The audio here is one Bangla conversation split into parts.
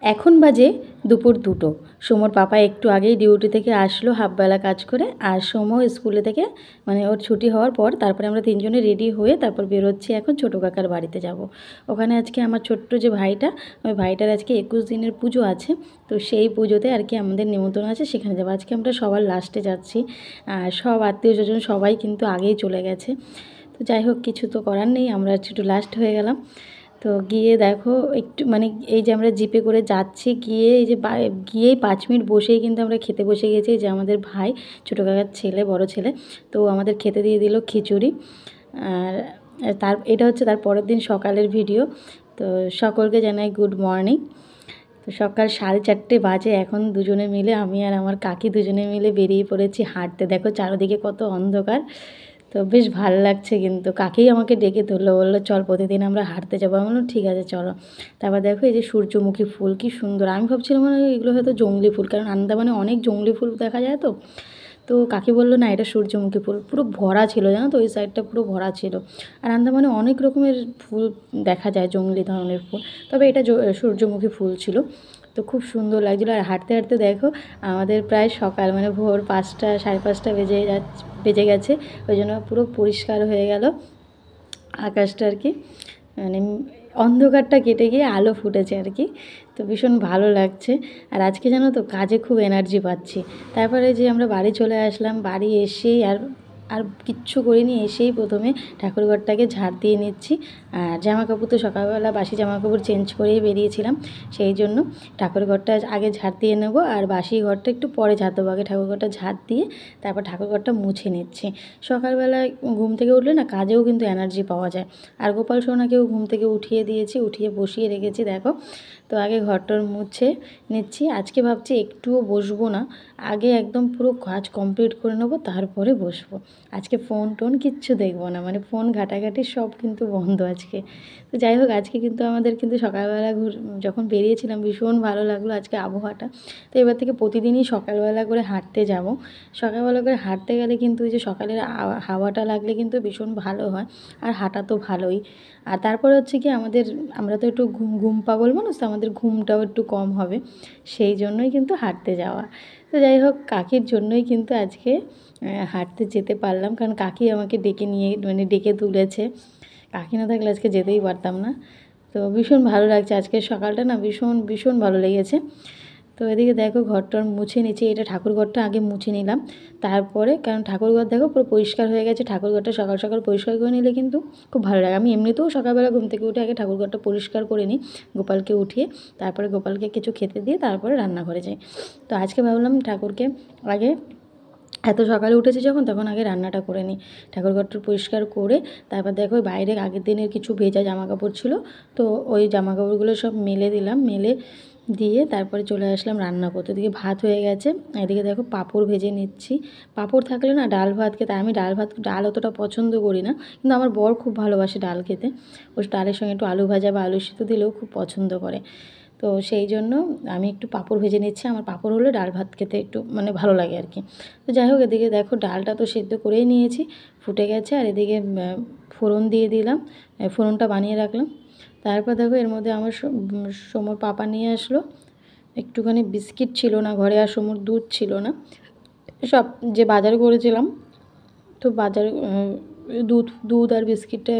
এখন বাজে দুপুর 2টো। সোমর পাপা একটু আগেই ডিউটি থেকে আসলো হাফবেলা কাজ করে, আর সোমো স্কুলে থেকে মানে ওর ছুটি হওয়ার পর তারপরে আমরা তিনজনে রেডি হয়ে তারপর বেরোচ্ছি এখন ছোটো কাকার বাড়িতে যাব। ওখানে আজকে আমার ছোট্ট যে ভাইটা, ওই ভাইটার আজকে 21 দিনের পুজো আছে, তো সেই পুজোতে আর কি আমাদের নিমন্ত্রণ আছে, সেখানে যাবো। আজকে আমরা সবার লাস্টে যাচ্ছি, আর সব আত্মীয় স্বজন সবাই কিন্তু আগেই চলে গেছে। তো যাই হোক, কিছু তো করার নেই, আমরা একটু লাস্ট হয়ে গেলাম। তো গিয়ে দেখো একটু মানে এই যে আমরা জিপে করে যাচ্ছি, গিয়ে এই যে গিয়েই 5 মিনিট বসেই কিন্তু আমরা খেতে বসে গেছি। যে আমাদের ভাই ছোটো কাকার ছেলে, বড় ছেলে, তো আমাদের খেতে দিয়ে দিল খিচুড়ি। আর এটা হচ্ছে তার পরের দিন সকালের ভিডিও। তো সকলকে জানাই গুড মর্নিং। তো সকাল 4:30 বাজে এখন, দুজনে মিলে আমি আর আমার কাকি দুজনে মিলে বেরিয়ে পড়েছি হাঁটতে। দেখো চারদিকে কত অন্ধকার, তো বেশ ভালো লাগছে। কিন্তু কাকেই আমাকে ডেকে ধরলো, বললো চল প্রতিদিন আমরা হাঁটতে যাবো। আমি বললাম ঠিক আছে চলো। তারপর দেখো এই যে সূর্যমুখী ফুল কি সুন্দর। আমি ভাবছিলাম মানে এগুলো হয়তো জংলি ফুল, কারণ আন্দামানে অনেক জংলি ফুল দেখা যায়। তো কাকি বললো না, এটা সূর্যমুখী ফুল। পুরো ভরা ছিল, জানো তো, ওই সাইডটা পুরো ভরা ছিল। আর আন্দামানে অনেক রকমের ফুল দেখা যায়, জংলি ধরনের ফুল, তবে এটা সূর্যমুখী ফুল ছিল। তো খুব সুন্দর লাগছিলো। আর হাঁটতে হাঁটতে দেখো আমাদের প্রায় সকাল মানে ভোর 5টা 5:30 বেজে গেছে। ওই জন্য পুরো পরিষ্কার হয়ে গেল আকাশটা আর কি, মানে অন্ধকারটা কেটে গিয়ে আলো ফুটেছে আর কি। তো ভীষণ ভালো লাগছে। আর আজকে জানো তো কাজে খুব এনার্জি পাচ্ছি। তারপরে যে আমরা বাড়ি চলে আসলাম, বাড়ি এসেই আর কিচ্ছু করিনি, এসেই প্রথমে ঠাকুরঘরটাকে ঝাড় দিয়ে নিচ্ছি। আর জামাকাপড় তো সকালবেলা বাসি জামাকাপড় চেঞ্জ করেই বেরিয়েছিলাম, সেই জন্য ঠাকুরঘরটা আগে ঝাড় দিয়ে নেব, আর বাসি ঘরটা একটু পরে ঝাড় দেবো। আগে ঠাকুরঘরটা ঝাড় দিয়ে তারপর ঠাকুরঘরটা মুছে নিচ্ছি। সকালবেলায় ঘুম থেকে উঠলে না কাজেও কিন্তু এনার্জি পাওয়া যায়। আর গোপাল সোনাকেও ঘুম থেকে উঠিয়ে দিয়েছি, উঠিয়ে বসিয়ে রেখেছি দেখো। তো আগে ঘরটর মুছে নিচ্ছি। আজকে ভাবছি একটুও বসবো না, আগে একদম পুরো কাজ কমপ্লিট করে নেবো, তারপরে বসবো। আজকে ফোন টোন কিচ্ছু দেখবো না, মানে ফোন ঘাটাঘাটি সব কিন্তু বন্ধ আজকে। তো যাই হোক, আজকে কিন্তু আমাদের কিন্তু সকালবেলা যখন বেরিয়েছিলাম ভীষণ ভালো লাগলো আজকে আবহাওয়াটা। তো এবার থেকে প্রতিদিনই সকালবেলা করে হাঁটতে যাব। সকালবেলা করে হাঁটতে গেলে কিন্তু ওই যে সকালের হাওয়াটা লাগলে কিন্তু ভীষণ ভালো হয়, আর হাঁটা তো ভালোই। আর তারপরে হচ্ছে কি আমরা তো একটু ঘুম পাগল মানুষ, তো আমাদের ঘুমটাও একটু কম হবে, সেই জন্যই কিন্তু হাঁটতে যাওয়া। তো যাই হোক, কাকির জন্যই কিন্তু আজকে হাঁটতে যেতে পারলাম, কারণ কাকি আমাকে ডেকে তুলেছে। কাকি না থাকলে আজকে যেতেই পারতাম না। তো ভীষণ ভালো লাগছে আজকের সকালটা না, ভীষণ ভীষণ ভালো লেগেছে। তো এদিকে দেখো ঘরটর মুছে নিচ্ছি, এটা ঠাকুরঘরটা আগে মুছে নিলাম তারপরে, কারণ ঠাকুরঘর দেখো পুরো পরিষ্কার হয়ে গেছে। ঠাকুরঘরটা সকাল সকাল পরিষ্কার করে নিলে কিন্তু খুব ভালো লাগে। আমি এমনিতেও সকালবেলা ঘুম থেকে উঠে আগে ঠাকুরঘরটা পরিষ্কার করে নিই, গোপালকে উঠিয়ে তারপরে গোপালকে কিছু খেতে দিয়ে তারপরে রান্নাঘরে যাই। তো আজকে ভাবলাম ঠাকুরকে আগে, এত সকালে উঠেছি যখন, তখন আগে রান্নাটা করে নিই। ঠাকুরঘরটা পরিষ্কার করে তারপর দেখো বাইরে আগের দিনের কিছু ভেজা জামাকাপড় ছিল, তো ওই জামাকাপড়গুলো সব মেলে দিলাম, মেলে দিয়ে তারপরে চলে আসলাম রান্না করতে। এদিকে ভাত হয়ে গেছে, এদিকে দেখো পাঁপড় ভেজে নিচ্ছি। পাঁপড় থাকলে না ডাল ভাত খেতে, আমি ডাল অতটা পছন্দ করি না, কিন্তু আমার বর খুব ভালোবাসে ডাল খেতে। ওই ডালের সঙ্গে একটু আলু ভাজা বা আলু সিদ্ধ দিলেও খুব পছন্দ করে। তো সেই জন্য আমি একটু পাঁপড় ভেজে নিচ্ছি। আমার পাঁপড় হলে ডাল ভাত খেতে একটু মানে ভালো লাগে আর কি। তো যাই হোক, এদিকে দেখো ডালটা তো সেদ্ধ করেই নিয়েছি, ফুটে গেছে। আর এদিকে ফোড়ন দিয়ে দিলাম, ফোড়নটা বানিয়ে রাখলাম। তারপর দেখো এর মধ্যে আমার সমর পাপা নিয়ে আসলো একটুখানি বিস্কিট, ছিল না ঘরে, আর সমর দুধ ছিল না। সব যে বাজার করেছিলাম, তো বাজার দুধ আর বিস্কিটে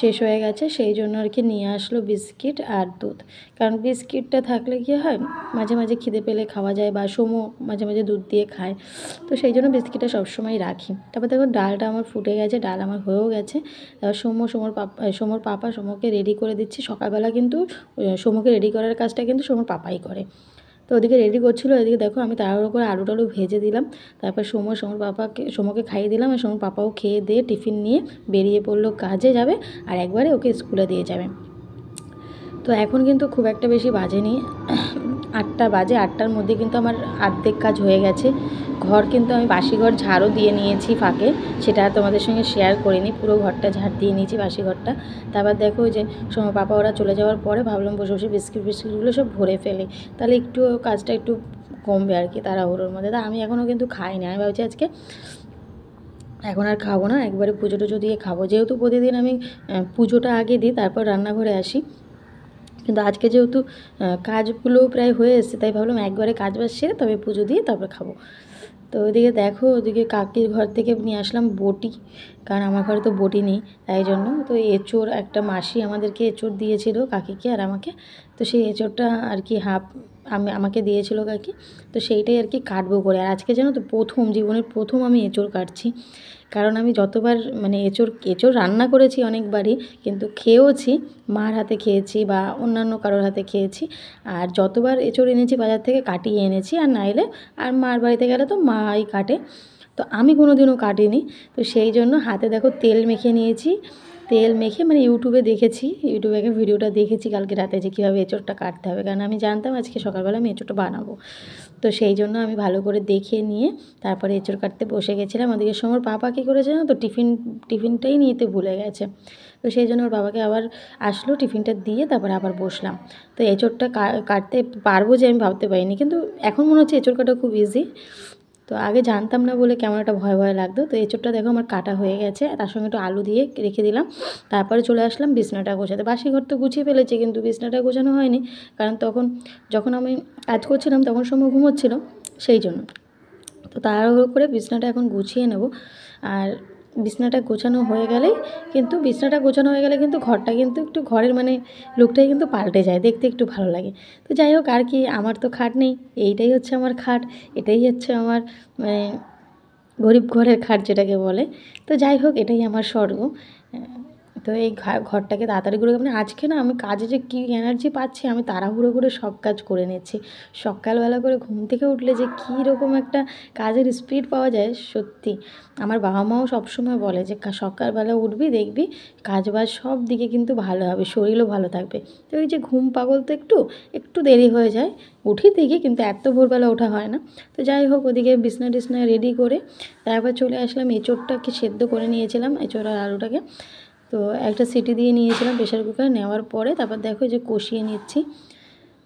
শেষ হয়ে গেছে, সেই জন্য আর কি নিয়ে আসলো বিস্কিট আর দুধ। কারণ বিস্কিটটা থাকলে কী হয়, মাঝে মাঝে খিদে পেলে খাওয়া যায়, বা মাঝে মাঝে দুধ দিয়ে খায়, তো সেই জন্য বিস্কিটটা সবসময় রাখি। তারপর দেখো ডালটা আমার ফুটে গেছে, ডাল আমার হয়েও গেছে। সমর পাপা সমরকে রেডি করে দিচ্ছি। সকালবেলা কিন্তু সমরকে রেডি করার কাজটা কিন্তু সমর পাপাই করে। তো ওদিকে রেডি করছিলো, এদিকে দেখো আমি তাড়াহুড়ো করে আলু টালু ভেজে দিলাম। তারপর সমরকে খাইয়ে দিলাম, আর সমর পাপাও খেয়ে দিয়ে টিফিন নিয়ে বেরিয়ে পড়লো, কাজে যাবে, আর একবারে ওকে স্কুলে দিয়ে যাবে। তো এখন কিন্তু খুব একটা বেশি বাজেনি, 8টা বাজে। 8টার মধ্যে কিন্তু আমার অর্ধেক কাজ হয়ে গেছে। ঘর কিন্তু আমি বাসি ঘর ঝাড়ও দিয়ে নিয়েছি ফাঁকে, সেটা তোমাদের সঙ্গে শেয়ার করিনি। পুরো ঘরটা ঝাড় দিয়ে নিয়েছি, বাসি ঘরটা। তারপর দেখো যে সময় পাপা ওরা চলে যাওয়ার পরে ভাবলাম বসে বসে বিস্কিটগুলো সব ভরে ফেলে, তাহলে একটু কাজটা একটু কমবে আর কি তাড়াহুড়োর মধ্যে। তা আমি এখনও কিন্তু খাইনি, আমি ভাবছি আজকে এখন আর খাবো না, একবারে পুজো টুজো দিয়ে খাবো। যেহেতু প্রতিদিন আমি পুজোটা আগে দিই, তারপর রান্নাঘরে আসি, কিন্তু আজকে যেহেতু কাজগুলো প্রায় হয়ে এসেছে, তাই ভাবলাম একবারে কাজ বাজ সেরে তবে পুজো দিয়ে তারপর খাবো। তো ওইদিকে দেখো, ওদিকে কাকির ঘর থেকে নিয়ে আসলাম বটি, কারণ আমার ঘরে তো বটি নেই, তাই জন্য। তো এঁচোড় একটা মাসি আমাদেরকে এঁচোড় দিয়েছিল, কাকিকে আর আমাকে। তো সেই এঁচোড়টা আর কি আমাকে দিয়েছিল কাকি। তো সেইটাই আর কি কাটবো করে। আর আজকে জানো তো জীবনের প্রথম আমি এঁচোড় কাটছি। কারণ আমি যতবার মানে এঁচোড় রান্না করেছি অনেকবারই, কিন্তু খেয়েওছি, মার হাতে খেয়েছি বা অন্যান্য কারোর হাতে খেয়েছি। আর যতবার এঁচোড় এনেছি বাজার থেকে কাটিয়ে এনেছি, আর নাইলে আর মার বাড়িতে গেলে তো মাই কাটে। তো আমি কোনো দিনও কাটিনি। তো সেই জন্য হাতে দেখো তেল মেখে নিয়েছি। তেল মেখে মানে ইউটিউবে একটা ভিডিওটা দেখেছি কালকে রাতে, যে কীভাবে এঁচোড়টা কাটতে হবে, কারণ আমি জানতাম আজকে সকালবেলা আমি এঁচোড়টা বানাবো। তো সেই জন্য আমি ভালো করে দেখে নিয়ে তারপরে এঁচোড় কাটতে বসে গেছিলাম। ওদিকে সময় পাপা কী করেছে না, তো টিফিনটাই নিতে ভুলে গেছে। তো সেই জন্য ওর বাবাকে আবার আসলো, টিফিনটা দিয়ে তারপরে আবার বসলাম। তো এঁচোড়টা কাটতে পারবো যে আমি ভাবতে পারিনি, কিন্তু এখন মনে হচ্ছে এঁচোড় কাটা খুব ইজি। তো আগে জানতাম না বলে কেমন একটা ভয় ভয় লাগতো। তো এঁচোড়টা দেখো আমার কাটা হয়ে গেছে, তার সঙ্গে একটু আলু দিয়ে রেখে দিলাম। তারপরে চলে আসলাম বিছনাটা গোছাতে। বাসি ঘর তো গুছিয়ে ফেলেছি, কিন্তু বিছনাটা গোছানো হয়নি, কারণ যখন আমি কাজ করছিলাম তখন সময় ঘুমোচ্ছিল, সেই জন্য। তো তাড়াহুড়ো করে বিছনাটা এখন গুছিয়ে নেব। আর বিছনাটা গোছানো হয়ে গেলে কিন্তু ঘরটা কিন্তু একটু ঘরের মানে লুকটাই কিন্তু পাল্টে যায়, দেখতে একটু ভালো লাগে। তো যাই হোক, আর কি, আমার তো খাট নেই, এইটাই হচ্ছে আমার খাট, এটাই হচ্ছে আমার মানে গরিব ঘরের খাট যেটাকে বলে। তো যাই হোক, এটাই আমার স্বর্গ। তো এই ঘরটাকে তাড়াতাড়ি করে, মানে আজকে না আমি কাজে যে কী এনার্জি পাচ্ছি, আমি তাড়াহুড়ো করে সব কাজ করে নিচ্ছি। সকালবেলা করে ঘুম থেকে উঠলে যে কী রকম একটা কাজের স্পিড পাওয়া যায়, সত্যি। আমার বাবা মাও সবসময় বলে যে সকালবেলা উঠবি, দেখবি কাজ বাজ সব দিকে কিন্তু ভালো হবে, শরীরও ভালো থাকবে। তো ওই যে ঘুম পাগল, তো একটু দেরি হয়ে যায়, উঠি ঠিকই, কিন্তু এত ভোরবেলা ওঠা হয় না। তো যাই হোক, ওদিকে বিছনা টিছনা রেডি করে তারপর চলে আসলাম। এঁচোড়টাকে সেদ্ধ করে নিয়েছিলাম, এঁচোড় আর আলুটাকে। তো একটা সিটি দিয়ে নিয়েছিলাম প্রেশার কুকারে, নেওয়ার পরে তারপর দেখো যে কষিয়ে নিচ্ছি।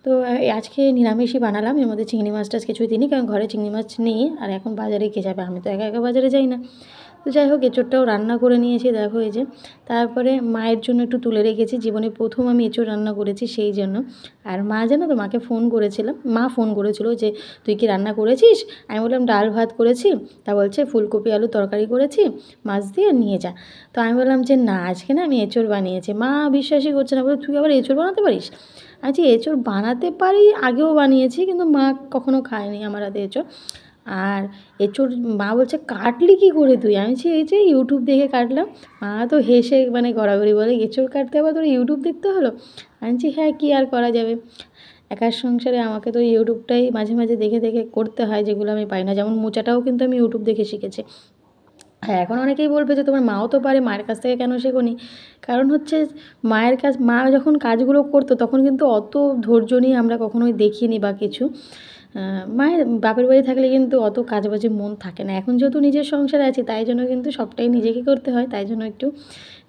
তো আজকে নিরামিষই বানালাম, এর মধ্যে চিংড়ি মাছ টাছ কিছুই দিইনি, কারণ ঘরে চিংড়ি মাছ নেই, আর এখন বাজারে কে যাবে, আমি তো একা একা বাজারে যাই না। তো যাই হোক, এঁচোড়টাও রান্না করে নিয়েছি, দেখো এই যে। তারপরে মায়ের জন্য একটু তুলে রেখেছি, জীবনে প্রথম আমি এঁচোড় রান্না করেছি, সেই জন্য। আর মা জানো তো, মা ফোন করেছিল যে তুই কি রান্না করেছিস? আমি বললাম ডাল ভাত করেছি। তা বলছে ফুলকপি আলু তরকারি করেছি, মাছ দিয়ে নিয়ে যা। তো আমি বললাম যে না, আজকে না আমি এঁচোড় বানিয়েছি। মা বিশ্বাসই করছে না, বলে তুই আবার এঁচোড় বানাতে পারিস? আচ্ছা, এঁচোড় বানাতে পারি, আগেও বানিয়েছি, কিন্তু মা কখনো খায়নি আমার হাতে এঁচোড়। আর এঁচোড় মা বলছে কাটলি কী করে তুই? আমি বলছি এই যে ইউটিউব দেখে কাটলাম। মা তো হেসে মানে গড়াগড়ি, বলে এঁচোড় কাটতে আবার তোর ইউটিউব দেখতে হলো? আমি বলছি হ্যাঁ, কী আর করা যাবে, একার সংসারে আমাকে তো ইউটিউবটাই মাঝে মাঝে দেখে দেখে করতে হয়, যেগুলো আমি পাই না। যেমন মোচাটাও কিন্তু আমি ইউটিউব দেখে শিখেছি। হ্যাঁ, এখন অনেকেই বলবে যে তোমার মাও তো পারে, মায়ের কাছ থেকে কেন শেখোনি? কারণ হচ্ছে মা যখন কাজগুলো করতো তখন কিন্তু অত ধৈর্য নিয়ে আমরা কখনোই দেখিনি বা কিছু। মায়ের বাপের বাড়ি থাকলে কিন্তু অত কাজবাজে মন থাকে না। এখন যেহেতু নিজের সংসারে আছি, তাই জন্য কিন্তু সবটাই নিজেকে করতে হয়, তাই জন্য একটু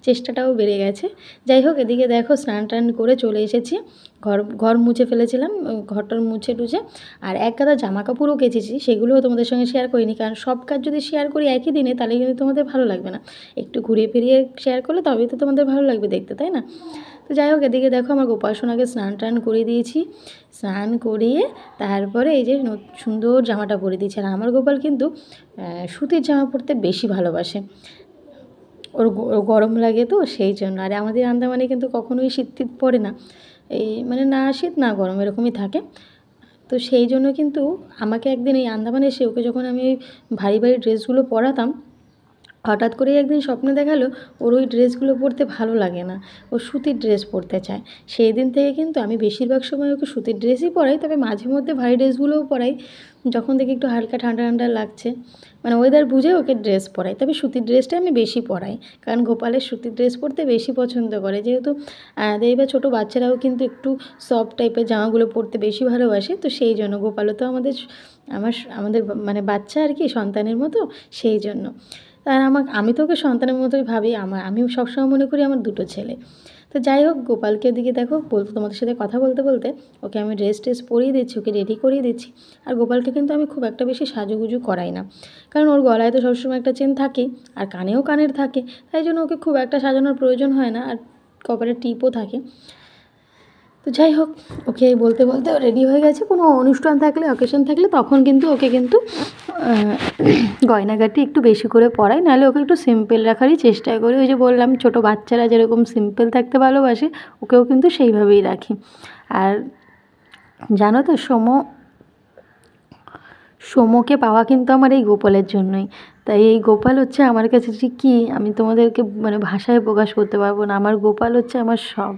চেষ্টাটাও বেড়ে গেছে। যাই হোক, এদিকে দেখো স্নান টান করে চলে এসেছি। ঘর মুছে ফেলেছিলাম, ঘরটার মুছে টুছে। আর এক গাদা জামা কাপড়ও কেচেছি, সেগুলোও তোমাদের সঙ্গে শেয়ার করিনি, কারণ সব কাজ যদি শেয়ার করি একই দিনে, তাহলে কিন্তু তোমাদের ভালো লাগবে না। একটু ঘুরিয়ে ফিরিয়ে শেয়ার করলে তবেই তো তোমাদের ভালো লাগবে দেখতে, তাই না? তো যাই হোক, এদিকে দেখো আমার গোপাল সোনাকে স্নান টান করিয়ে দিয়েছি। স্নান করিয়ে তারপরে এই যে সুন্দর জামাটা পরে দিয়েছি। আর আমার গোপাল কিন্তু সুতির জামা পরতে বেশি ভালোবাসে, ওর গরম লাগে তো, সেই জন্য। আর আমাদের আন্দামানে কিন্তু কখনোই শীত টিত পড়ে না, এই মানে না শীত না গরম, এরকমই থাকে। তো সেই জন্য কিন্তু আমাকে একদিন এই আন্দামানে এসে ওকে যখন আমি ওই ভারী ভারী ড্রেসগুলো পরাতাম, হঠাৎ করেই একদিন স্বপ্নে দেখালো ওর ওই ড্রেসগুলো পরতে ভালো লাগে না, ও সুতির ড্রেস পরতে চায়। সেই দিন থেকে কিন্তু আমি বেশিরভাগ সময় ওকে সুতির ড্রেসই পরাই, তবে মাঝে মধ্যে ভারী ড্রেসগুলোও পরাই, যখন দেখি একটু হালকা ঠান্ডা ঠান্ডা লাগছে, মানে ওয়েদার বুঝে ওকে ড্রেস পরাই। তবে সুতির ড্রেসটা আমি বেশি পরাই, কারণ গোপালের সুতির ড্রেস পরতে বেশি পছন্দ করে, যেহেতু দেখবে ছোটো বাচ্চারাও কিন্তু একটু সফট টাইপের জামাগুলো পরতে বেশি ভালোবাসে। তো সেই জন্য গোপালও তো আমাদের মানে বাচ্চা আর কি, সন্তানের মতো, সেই জন্য। আর আমি তো ওকে সন্তানের মতোই ভাবি, আমি সবসময় মনে করি আমার দুটো ছেলে। তো যাই হোক, গোপালকে দিকে দেখো তোমাদের সাথে কথা বলতে বলতে ওকে আমি ড্রেস পরিয়ে দিচ্ছি, ওকে রেডি করিয়ে দিচ্ছি। আর গোপালকে কিন্তু আমি খুব একটা বেশি সাজুগুজু করাই না, কারণ ওর গলায় তো সবসময় একটা চেন থাকে, আর কানেও কানের থাকে, তাই জন্য ওকে খুব একটা সাজানোর প্রয়োজন হয় না, আর কপালে টিপও থাকে। তো যাই হোক, ওকে বলতে বলতে রেডি হয়ে গেছে। কোনো অনুষ্ঠান থাকলে, অকেশন থাকলে তখন কিন্তু ওকে কিন্তু গয়নাগাটি একটু বেশি করে পরাই, নাহলে ওকে একটু সিম্পল রাখারই চেষ্টা করি। ওই যে বললাম ছোটো বাচ্চারা যেরকম সিম্পল থাকতে ভালোবাসে, ওকেও কিন্তু সেইভাবেই রাখি। আর জানো তো, সোমকে পাওয়া কিন্তু আমার এই গোপালের জন্যই। তাই এই গোপাল হচ্ছে আমার কাছে যে কী, আমি তোমাদেরকে মানে ভাষায় প্রকাশ করতে পারবো না। আমার গোপাল হচ্ছে আমার সব।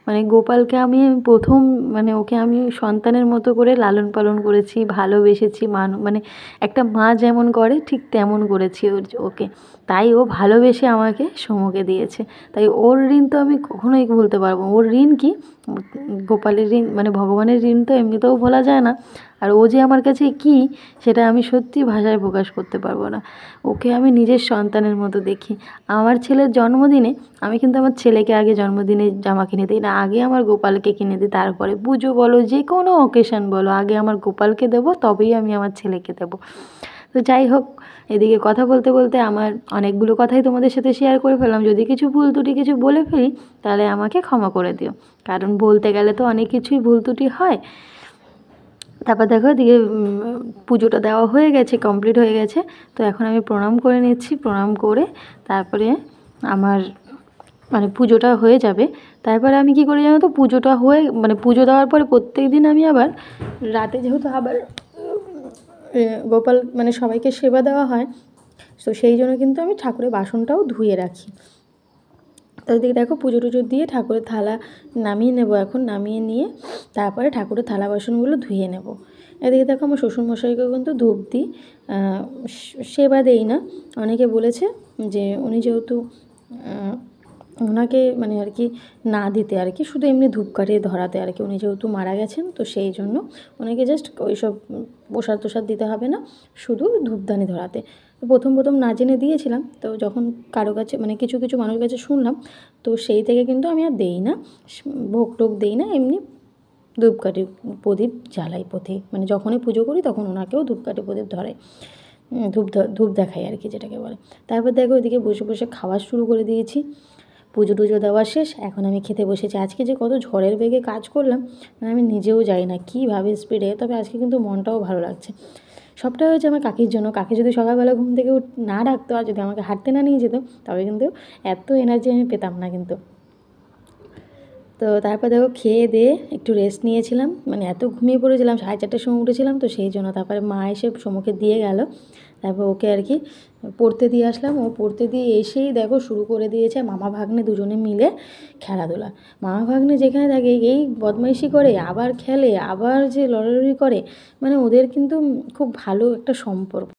মানে গোপালকে আমি প্রথম, মানে ওকে আমি সন্তানের মতো করে লালন পালন করেছি, ভালোবেসেছি। মানে একটা মা যেমন করে ঠিক তেমন করেছি ওকে। তাই ও ভালোবেসে আমাকে সোমকে দিয়েছে। তাই ওর ঋণ তো আমি কখনোই ভুলতে পারবো না। ওর ঋণ কি, গোপালের ঋণ মানে ভগবানের ঋণ তো এমনিতেও ভোলা যায় না। আর ও যে আমার কাছে কী, সেটা আমি সত্যি ভাষায় প্রকাশ করতে পারবো না। ওকে আমি নিজের সন্তানের মতো দেখি। আমার ছেলের জন্মদিনে আমি কিন্তু আমার ছেলেকে আগে জন্মদিনে জামা কিনে দিই না, আগে আমার গোপালকে কিনে দিই। তারপরে পুজো বলো, যে কোনো অকেশান বলো, আগে আমার গোপালকে দেবো, তবেই আমি আমার ছেলেকে দেবো। তো যাই হোক, এদিকে কথা বলতে বলতে আমার অনেকগুলো কথাই তোমাদের সাথে শেয়ার করে ফেললাম। যদি কিছু ভুল ত্রুটি কিছু বলে ফেলি, তাহলে আমাকে ক্ষমা করে দিও, কারণ বলতে গেলে তো অনেক কিছুই ভুল ত্রুটি হয়। তারপর দেখো এদিকে পুজোটা দেওয়া হয়ে গেছে, কমপ্লিট হয়ে গেছে। তো এখন আমি প্রণাম করে নিচ্ছি। প্রণাম করে তারপরে আমার মানে পুজোটা হয়ে যাবে। তারপরে আমি কী করি জানো তো, পুজোটা হয়ে মানে পুজো দেওয়ার পরে প্রত্যেক দিন আমি আবার রাতে, যেহেতু আবার গোপাল মানে সবাইকে সেবা দেওয়া হয়, তো সেই জন্য কিন্তু আমি ঠাকুরের বাসনটাও ধুয়ে রাখি। তো এদিকে দেখো পুজো টুজো দিয়ে ঠাকুরের থালা নামিয়ে নেব। এখন নামিয়ে নিয়ে তারপরে ঠাকুরের থালা বাসনগুলো ধুয়ে নেব। এদিকে দেখো আমার শ্বশুরমশাইকেও কিন্তু ধূপ দিই, সেবা দেই না। অনেকে বলেছে যে উনি যেহেতু ওনাকে মানে আর কি না দিতে, আর কি শুধু এমনি ধূপকাঠি ধরাতে আর কি, উনি যেহেতু মারা গেছেন, তো সেই জন্য ওনাকে জাস্ট ওইসব প্রসাদ তোসাদ দিতে হবে না, শুধু ধূপদানি ধরাতে। প্রথম প্রথম না জেনে দিয়েছিলাম, তো যখন কারো কাছে মানে কিছু কিছু মানুষের কাছে শুনলাম, তো সেই থেকে কিন্তু আমি আর দেই না, ভোগ টোগ দেই না, এমনি ধূপকাঠি প্রদীপ জ্বালাই মানে যখনই পুজো করি তখন ওনাকেও ধূপকাঠি প্রদীপ ধরাই, ধূপ দেখাই আর কি, যেটাকে বলে। তারপর দেখো ওইদিকে বসে বসে খাওয়া শুরু করে দিয়েছি। পুজো টুজো দেওয়া শেষ, এখন আমি খেতে বসেছি। আজকে যে কত ঝড়ের বেগে কাজ করলাম, মানে আমি নিজেও জানি না কীভাবে স্পিডে, তবে আজকে কিন্তু মনটাও ভালো লাগছে। সবটা হয়েছে আমার কাকির জন্য। কাকি যদি সকালবেলা ঘুম থেকে না ডাকতো, আর যদি আমাকে হাঁটতে না নিয়ে যেত, তবে কিন্তু এত এনার্জি আমি পেতাম না কিন্তু। তো তারপর দেখো খেয়ে দিয়ে একটু রেস্ট নিয়েছিলাম, মানে এত ঘুমিয়ে পড়েছিলাম, 4:30টার সময় উঠেছিলাম, তো সেই জন্য। তারপরে মা এসে সোমকে দিয়ে গেল, তারপর ওকে আর কি পড়তে দিয়ে আসলাম। ও পড়তে দিয়ে এসেই দেখো শুরু করে দিয়েছে মামা ভাগ্নে দুজনে মিলে খেলাধুলা। মামা ভাগ্নে যেখানে থাকে এই বদমাইশি করে, আবার খেলে, আবার যে লড়ালড়ি করে, মানে ওদের কিন্তু খুব ভালো একটা সম্পর্ক।